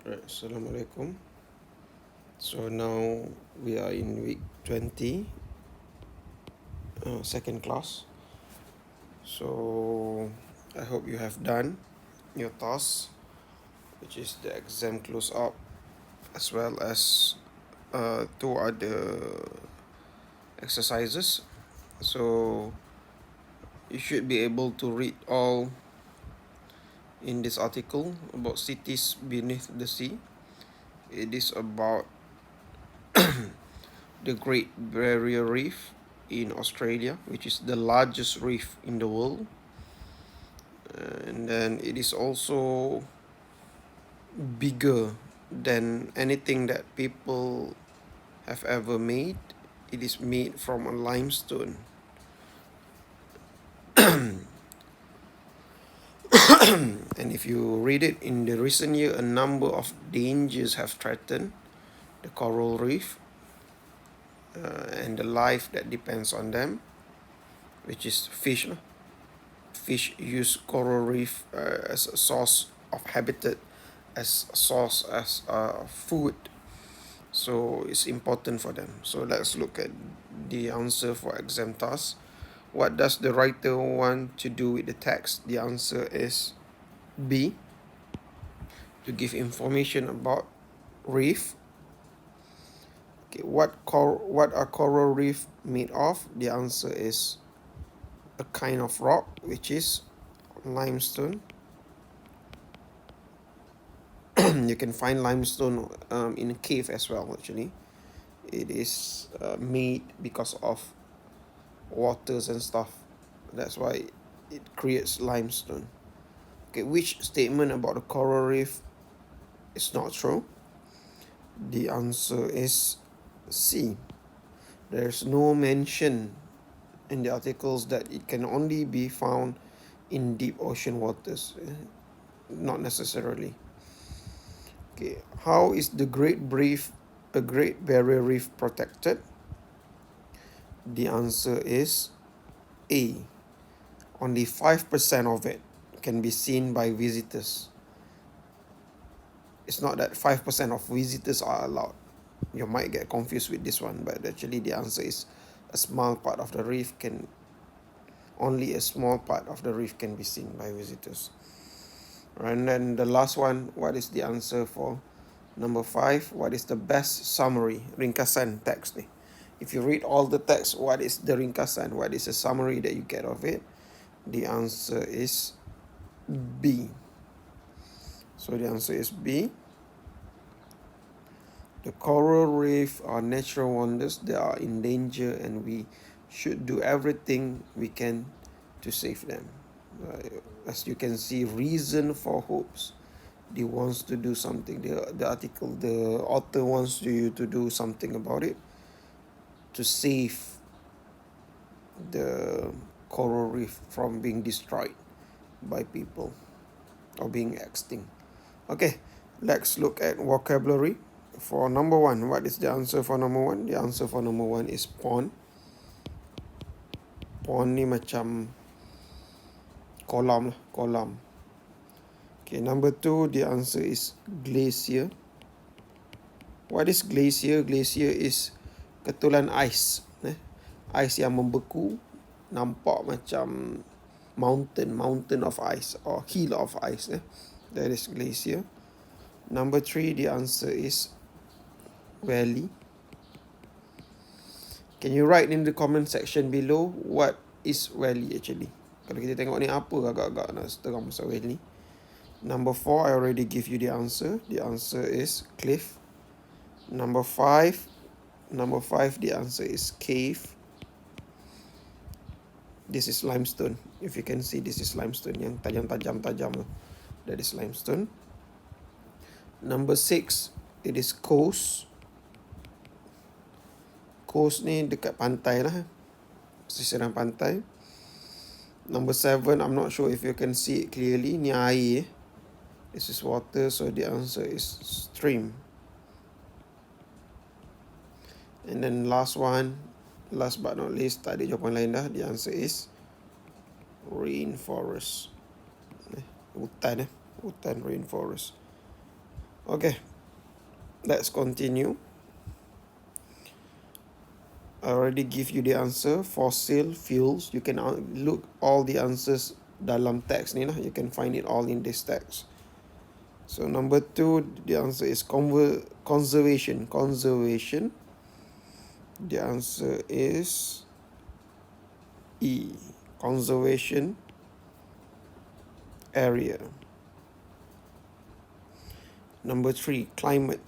Right, Assalamualaikum. So now we are in week 20, second class. So I hope you have done your task, which is the exam close up, as well as two other exercises. So you should be able to read all in this article about cities beneath the sea. It is about the Great Barrier Reef in Australia, which is the largest reef in the world. And then it is also bigger than anything that people have ever made. It is made from a limestone. And if you read it, in the recent year, a number of dangers have threatened the coral reef and the life that depends on them, which is fish. Fish use coral reef as a source of habitat, as a source as food. So it's important for them. So let's look at the answer for exam task. What does the writer want to do with the text? The answer is B, to give information about reef. Okay, what are coral reef made of? The answer is a kind of rock, which is limestone. You can find limestone in a cave as well. Actually, it is made because of waters and stuff. That's why it creates limestone. Okay, which statement about the coral reef is not true? The answer is C. There's no mention in the articles that it can only be found in deep ocean waters. Not necessarily. Okay, how is the Great Barrier Reef protected? The answer is A. Only 5% of it can be seen by visitors. It's not that 5% of visitors are allowed. You might get confused with this one, but actually the answer is a small part of the reef can, only a small part of the reef can be seen by visitors. And then the last one, what is the answer for number 5? What is the best summary, ringkasan text ni? If you read all the text, what is the ringkasan? What is the summary that you get of it? The answer is B. So the answer is B. The coral reef are natural wonders. They are in danger, and we should do everything we can to save them. As you can see, reason for hopes. They wants to do something. The author wants you to do something about it, to save the coral reef from being destroyed by people or being extinct. Okay, let's look at vocabulary. For number 1, what is the answer for number 1? The answer for number 1 is pond. Pond ni macam kolam lah, kolam. Okay, number 2, the answer is glacier. What is glacier? Glacier is ketulan ais. Ais yang membeku, nampak macam mountain of ice or hill of ice. That is glacier. Number 3, the answer is valley. Can you write in the comment section below what is valley actually? Kalau kita tengok ni, apa agak-agak nak terang pasal valley? Number 4, I already give you the answer. The answer is cliff. Number 5, the answer is cave. This is limestone. If you can see, this is limestone yang tajam-tajam. That is limestone. Number 6, it is coast. Coast ni dekat pantai lah, sisiran pantai. Number 7, I'm not sure if you can see it clearly. Ni air. This is water, so the answer is stream. And then last one, last but not least, tak ada jawapan lain dah. The answer is rainforest. Hutan, rainforest. Okay, let's continue. I already give you the answer. Fossil fuels. You can look all the answers dalam text ni lah. You can find it all in this text. So number 2, the answer is conservation. Conservation. The answer is E. Conservation area. Number 3, climate.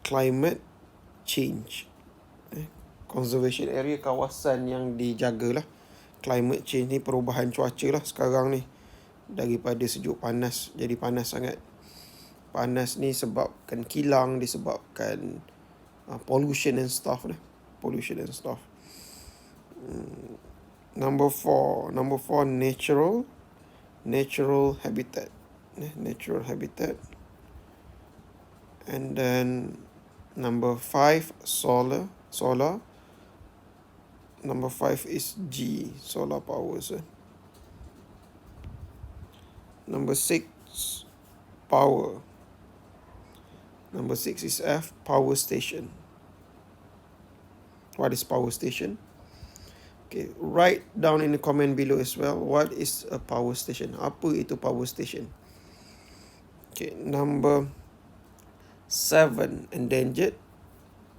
Climate change. Conservation area, kawasan yang dijaga lah. Climate change ni perubahan cuaca lah sekarang ni. Daripada sejuk panas jadi panas sangat. Panas ni sebabkan kilang, disebabkan pollution and stuff lah. Pollution and stuff. Number 4, natural habitat. Natural habitat. And then number 5, solar. Number 5 is G, solar power. Number 6, power. Number 6 is F, power station. What is power station? Okay, write down in the comment below as well. What is a power station? Apa itu power station? Okay, number 7, endangered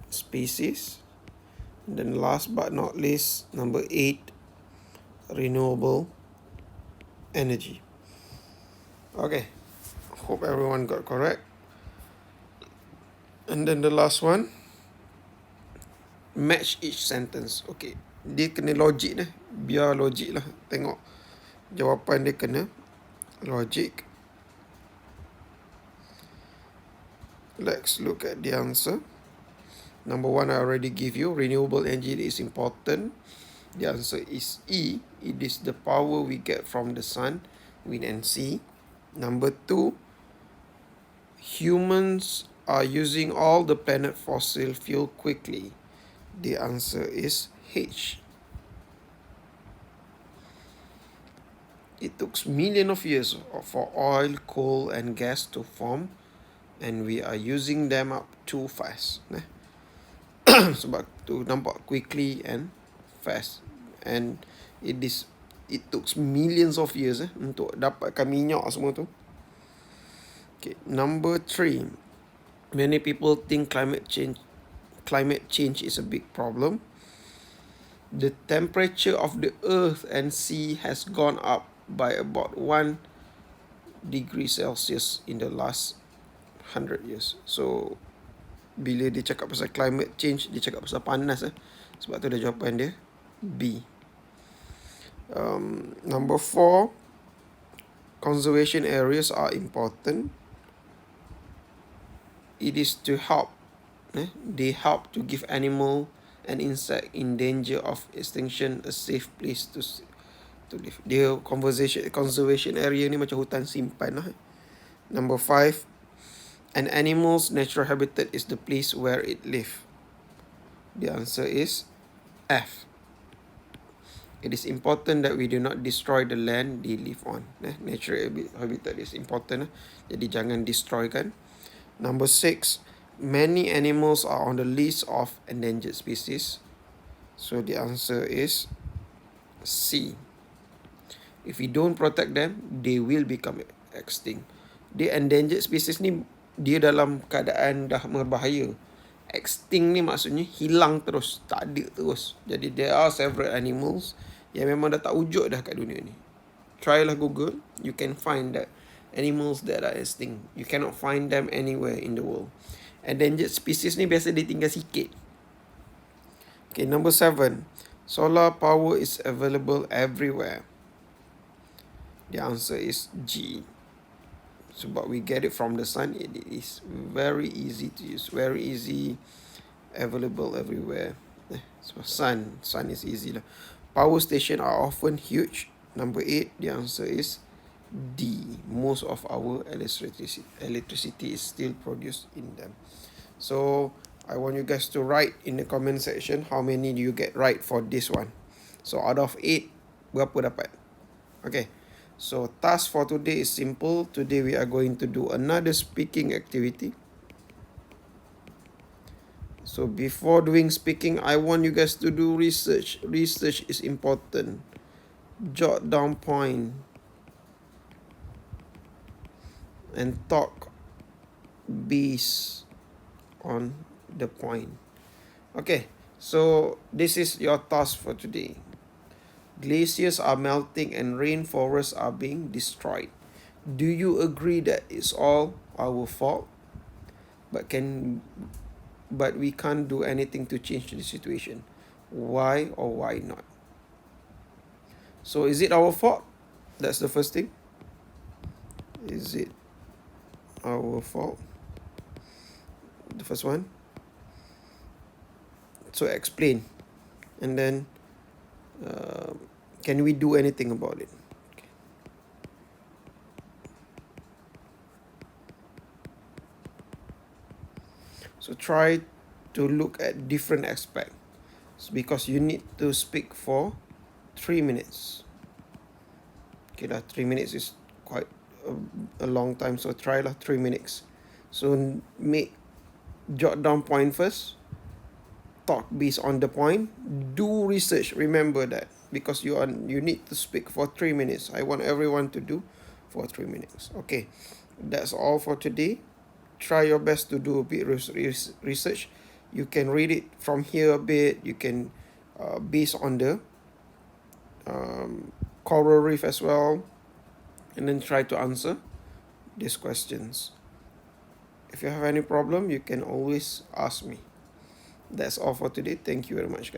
species. And then last but not least, number 8, renewable energy. Okay, hope everyone got correct. And then the last one, match each sentence. Okay, dia kena logik dah. Biar logik lah. Tengok jawapan dia kena logik. Let's look at the answer. Number 1, I already give you. Renewable energy is important. The answer is E. It is the power we get from the sun, wind and sea. Number 2, humans are using all the planet fossil fuel quickly. The answer is H. It took millions of years for oil, coal and gas to form, and we are using them up too fast. Sebab tu nampak quickly and fast. And it took millions of years untuk dapatkan minyak semua tu. Okay, number 3. Many people think climate change is a big problem. The temperature of the earth and sea has gone up by about 1 degree Celsius in the last 100 years. So bila dia cakap pasal climate change, dia cakap pasal panas. Sebab tu dah jawapan dia B. Number 4, conservation areas are important. It is to help. They help to give animal and insect in danger of extinction a safe place to live. Dia conservation area ni macam hutan simpan lah. Number 5, an animal's natural habitat is the place where it lives. The answer is F. It is important that we do not destroy the land they live on. Natural habitat is important. Jadi jangan destroy kan. Number 6, many animals are on the list of endangered species. So the answer is C. If we don't protect them, they will become extinct. Dia endangered species ni, dia dalam keadaan dah berbahaya. Extinct ni maksudnya hilang terus, tak ada terus. Jadi there are several animals yang memang dah tak wujud dah kat dunia ni. Try lah Google, you can find that animals that are extinct. You cannot find them anywhere in the world. Endangered species ni biasa dia tinggal sikit. Okay, number 7. Solar power is available everywhere. The answer is G. Sebab we get it from the sun, it is very easy to use. Very easy, available everywhere. So sun is easy lah. Power station are often huge. Number 8, the answer is D. Most of our electricity is still produced in them. So I want you guys to write in the comment section how many do you get right for this one. So out of 8, berapa dapat? Okay. So task for today is simple. Today we are going to do another speaking activity. So before doing speaking, I want you guys to do research. Research is important. Jot down point and talk based on the point. Okay, so this is your task for today. Glaciers are melting and rainforests are being destroyed. Do you agree that it's all our fault? But we can't do anything to change the situation. Why or why not? So is it our fault? That's the first thing. Is it our fault? The first one. So explain. And then can we do anything about it? So try to look at different aspects because you need to speak for 3 minutes. Okay, 3 minutes is quite a long time, so try 3 minutes. So jot down point first, talk based on the point, do research. Remember that because you need to speak for 3 minutes. I want everyone to do for 3 minutes. Okay, that's all for today. Try your best to do a bit research. You can read it from here a bit. You can based on the coral reef as well, and then try to answer these questions. If you have any problem, you can always ask me. That's all for today. Thank you very much, guys.